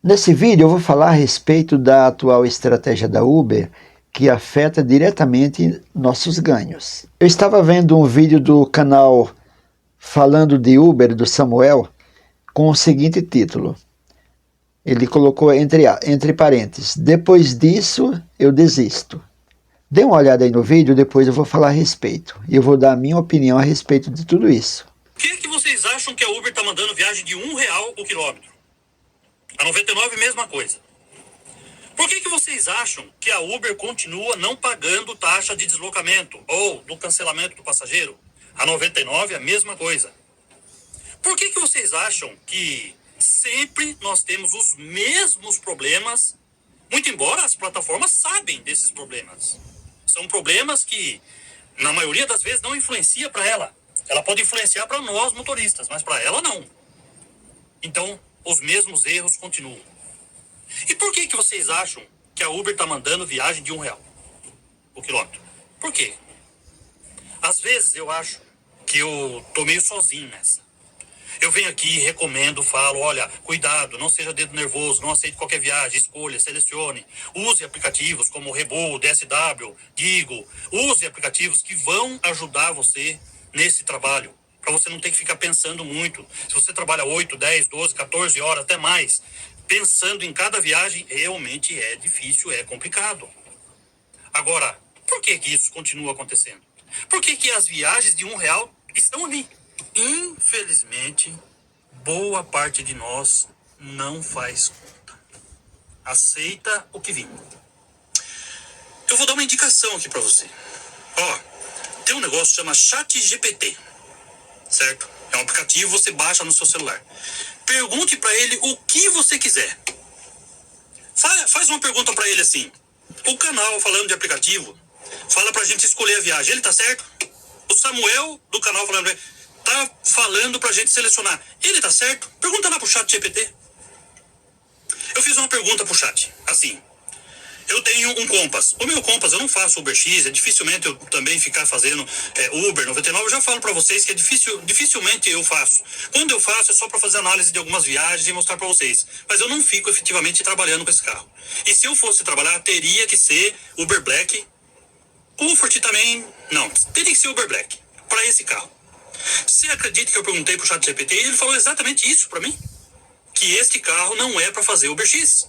Nesse vídeo eu vou falar a respeito da atual estratégia da Uber, que afeta diretamente nossos ganhos. Eu estava vendo um vídeo do canal Falando de Uber, do Samuel, com o seguinte título. Ele colocou entre parênteses: depois disso eu desisto. Dê uma olhada aí no vídeo, depois eu vou falar a respeito. E eu vou dar a minha opinião a respeito de tudo isso. Por que vocês acham que a Uber está mandando viagem de R$1 o quilômetro? A 99, mesma coisa. Por que vocês acham que a Uber continua não pagando taxa de deslocamento ou do cancelamento do passageiro? A 99, a mesma coisa. Por que vocês acham que sempre nós temos os mesmos problemas, muito embora as plataformas sabem desses problemas? São problemas que, na maioria das vezes, não influencia para ela. Ela pode influenciar para nós, motoristas, mas para ela não. Então, os mesmos erros continuam. E por que vocês acham que a Uber está mandando viagem de R$1 o quilômetro? Por quê? Às vezes eu acho que eu tô meio sozinho nessa. Eu venho aqui, recomendo, falo, olha, cuidado, não seja dedo nervoso, não aceite qualquer viagem, escolha, selecione. Use aplicativos como Rebu, DSW, Gigo. Use aplicativos que vão ajudar você nesse trabalho, para você não ter que ficar pensando muito. Se você trabalha 8, 10, 12, 14 horas, até mais, pensando em cada viagem, realmente é difícil, é complicado. Agora, por que isso continua acontecendo? Por que as viagens de R$1 estão ali? Infelizmente, boa parte de nós não faz conta. Aceita o que vem. Eu vou dar uma indicação aqui para você. Ó, tem um negócio que chama ChatGPT, certo? É um aplicativo, você baixa no seu celular. Pergunte para ele o que você quiser. Faz uma pergunta para ele assim. O canal falando de aplicativo fala pra gente escolher a viagem. Ele tá certo? O Samuel do canal tá falando pra gente selecionar. Ele tá certo? Pergunta lá pro ChatGPT. Eu fiz uma pergunta pro chat, assim. Eu tenho um Compass. O meu Compass, eu não faço UberX, é dificilmente eu também ficar fazendo Uber 99. Eu já falo pra vocês que dificilmente eu faço. Quando eu faço, é só pra fazer análise de algumas viagens e mostrar pra vocês. Mas eu não fico efetivamente trabalhando com esse carro. E se eu fosse trabalhar, teria que ser Uber Black. Comfort também, não. Teria que ser Uber Black, pra esse carro. Você acredita que eu perguntei pro ChatGPT e ele falou exatamente isso pra mim? Que este carro não é pra fazer UberX.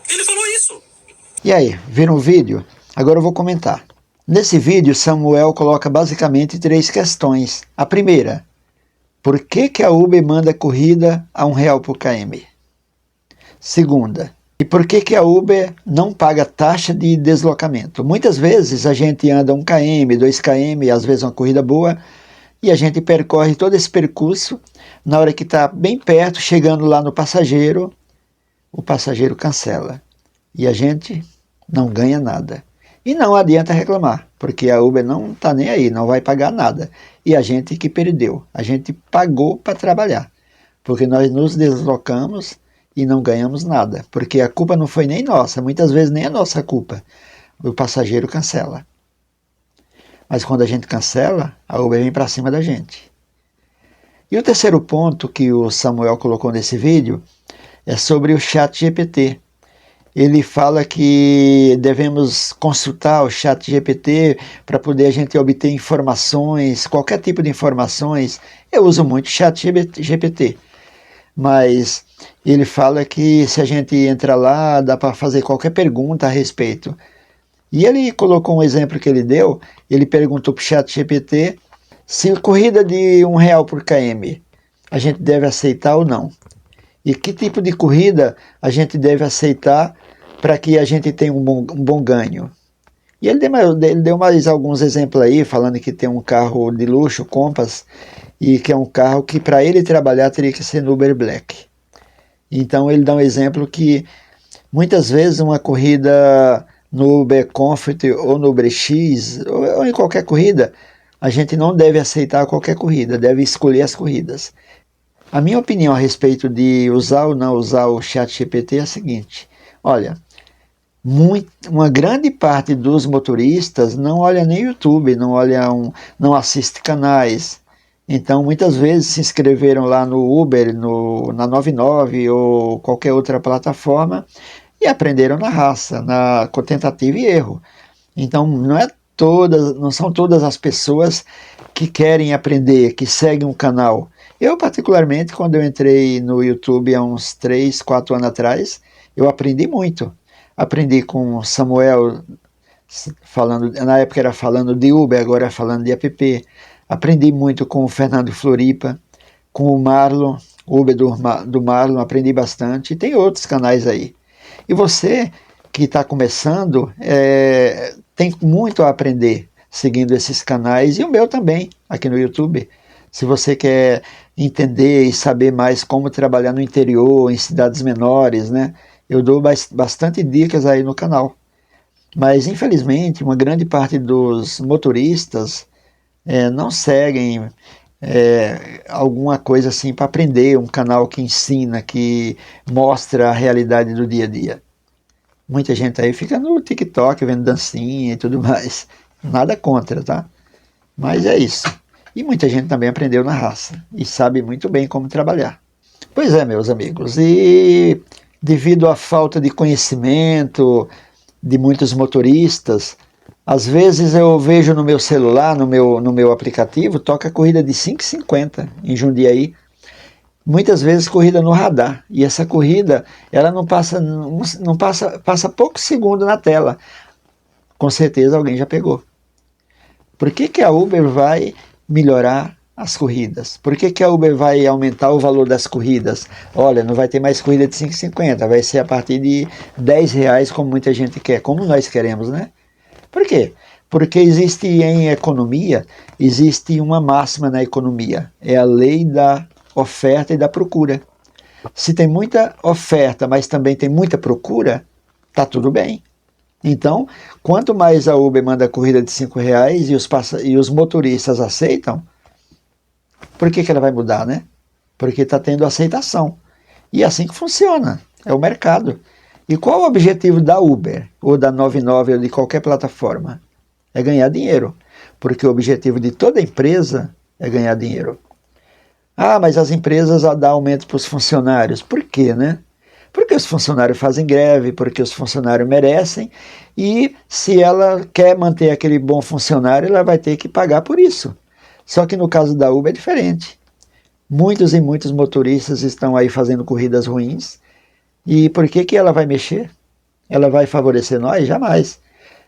Ele falou isso. E aí, viram o vídeo? Agora eu vou comentar. Nesse vídeo, Samuel coloca basicamente 3 questões. A primeira, por que a Uber manda corrida a R$1 por km? Segunda, e por que a Uber não paga taxa de deslocamento? Muitas vezes a gente anda 1 km, 2 km, às vezes uma corrida boa, e a gente percorre todo esse percurso. Na hora que está bem perto, chegando lá no passageiro, o passageiro cancela. E a gente não ganha nada. E não adianta reclamar, porque a Uber não está nem aí, não vai pagar nada. E a gente que perdeu, a gente pagou para trabalhar, porque nós nos deslocamos e não ganhamos nada, porque a culpa não foi nem nossa, muitas vezes nem é nossa culpa. O passageiro cancela. Mas quando a gente cancela, a Uber vem para cima da gente. E o terceiro ponto que o Samuel colocou nesse vídeo é sobre o ChatGPT. Ele fala que devemos consultar o ChatGPT para poder a gente obter informações, qualquer tipo de informações. Eu uso muito o ChatGPT, mas ele fala que se a gente entra lá, dá para fazer qualquer pergunta a respeito. E ele colocou um exemplo que ele deu, ele perguntou para o ChatGPT se corrida de R$1 por km a gente deve aceitar ou não. E que tipo de corrida a gente deve aceitar para que a gente tenha um bom ganho. E ele deu mais alguns exemplos aí, falando que tem um carro de luxo, Compass, e que é um carro que para ele trabalhar teria que ser no Uber Black. Então ele dá um exemplo que muitas vezes uma corrida no Uber Comfort ou no Uber X, ou em qualquer corrida, a gente não deve aceitar qualquer corrida, deve escolher as corridas. A minha opinião a respeito de usar ou não usar o ChatGPT é a seguinte: olha, uma grande parte dos motoristas não olha nem YouTube, não assiste canais. Então, muitas vezes se inscreveram lá no Uber, na 99 ou qualquer outra plataforma e aprenderam na raça, com tentativa e erro. Então, não são todas as pessoas que querem aprender, que seguem um canal. Eu, particularmente, quando eu entrei no YouTube há uns 3, 4 anos atrás, eu aprendi muito. Aprendi com Samuel, na época era falando de Uber, agora é falando de app. Aprendi muito com o Fernando Floripa, com o Marlon, Uber do Marlon, aprendi bastante. E tem outros canais aí. E você que está começando, tem muito a aprender seguindo esses canais, e o meu também, aqui no YouTube. Se você quer entender e saber mais como trabalhar no interior, em cidades menores, né? Eu dou bastante dicas aí no canal. Mas, infelizmente, uma grande parte dos motoristas não seguem alguma coisa assim para aprender, um canal que ensina, que mostra a realidade do dia a dia. Muita gente aí fica no TikTok vendo dancinha e tudo mais. Nada contra, tá? Mas é isso. E muita gente também aprendeu na raça e sabe muito bem como trabalhar. Pois é, meus amigos, e devido à falta de conhecimento de muitos motoristas, às vezes eu vejo no meu celular, no meu aplicativo, toca corrida de 5,50 em Jundiaí. Muitas vezes corrida no radar. E essa corrida, ela passa poucos segundos na tela. Com certeza alguém já pegou. Por que a Uber vai melhorar as corridas? Por que a Uber vai aumentar o valor das corridas? Olha, não vai ter mais corrida de 5,50, vai ser a partir de R$10, como muita gente quer, como nós queremos, né? Por quê? Porque existe em economia, existe uma máxima na economia, é a lei da oferta e da procura. Se tem muita oferta, mas também tem muita procura, tá tudo bem. Então, quanto mais a Uber manda corrida de R$5 e os motoristas aceitam, por que ela vai mudar, né? Porque está tendo aceitação. E é assim que funciona, é o mercado. E qual o objetivo da Uber, ou da 99, ou de qualquer plataforma? É ganhar dinheiro. Porque o objetivo de toda empresa é ganhar dinheiro. Ah, mas as empresas dão aumento para os funcionários. Por quê, né? Porque os funcionários fazem greve, porque os funcionários merecem, e se ela quer manter aquele bom funcionário, ela vai ter que pagar por isso. Só que no caso da Uber é diferente. Muitos e muitos motoristas estão aí fazendo corridas ruins, e por que ela vai mexer? Ela vai favorecer nós? Jamais.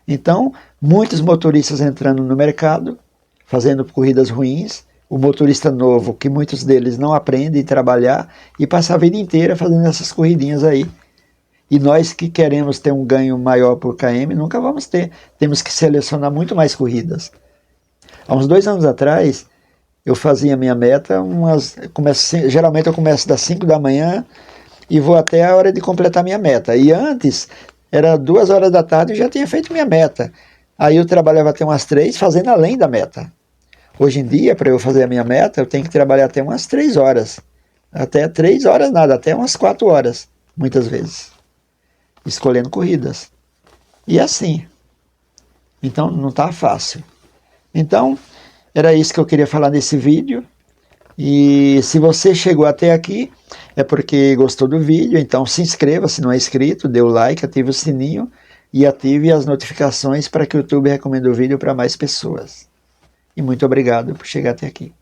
Então, muitos motoristas entrando no mercado, fazendo corridas ruins, o motorista novo, que muitos deles não aprendem a trabalhar e passa a vida inteira fazendo essas corridinhas aí. E nós que queremos ter um ganho maior por km, nunca vamos ter. Temos que selecionar muito mais corridas. Há uns 2 anos atrás, eu fazia minha meta, geralmente eu começo das 5 da manhã e vou até a hora de completar minha meta. E antes, era 2 horas da tarde e eu já tinha feito minha meta. Aí eu trabalhava até umas 3, fazendo além da meta. Hoje em dia, para eu fazer a minha meta, eu tenho que trabalhar até umas 3 horas. Até 3 horas nada, até umas 4 horas, muitas vezes. Escolhendo corridas. E assim. Então, não está fácil. Então, era isso que eu queria falar nesse vídeo. E se você chegou até aqui, é porque gostou do vídeo. Então, se inscreva se não é inscrito, dê o like, ative o sininho e ative as notificações para que o YouTube recomende o vídeo para mais pessoas. E muito obrigado por chegar até aqui.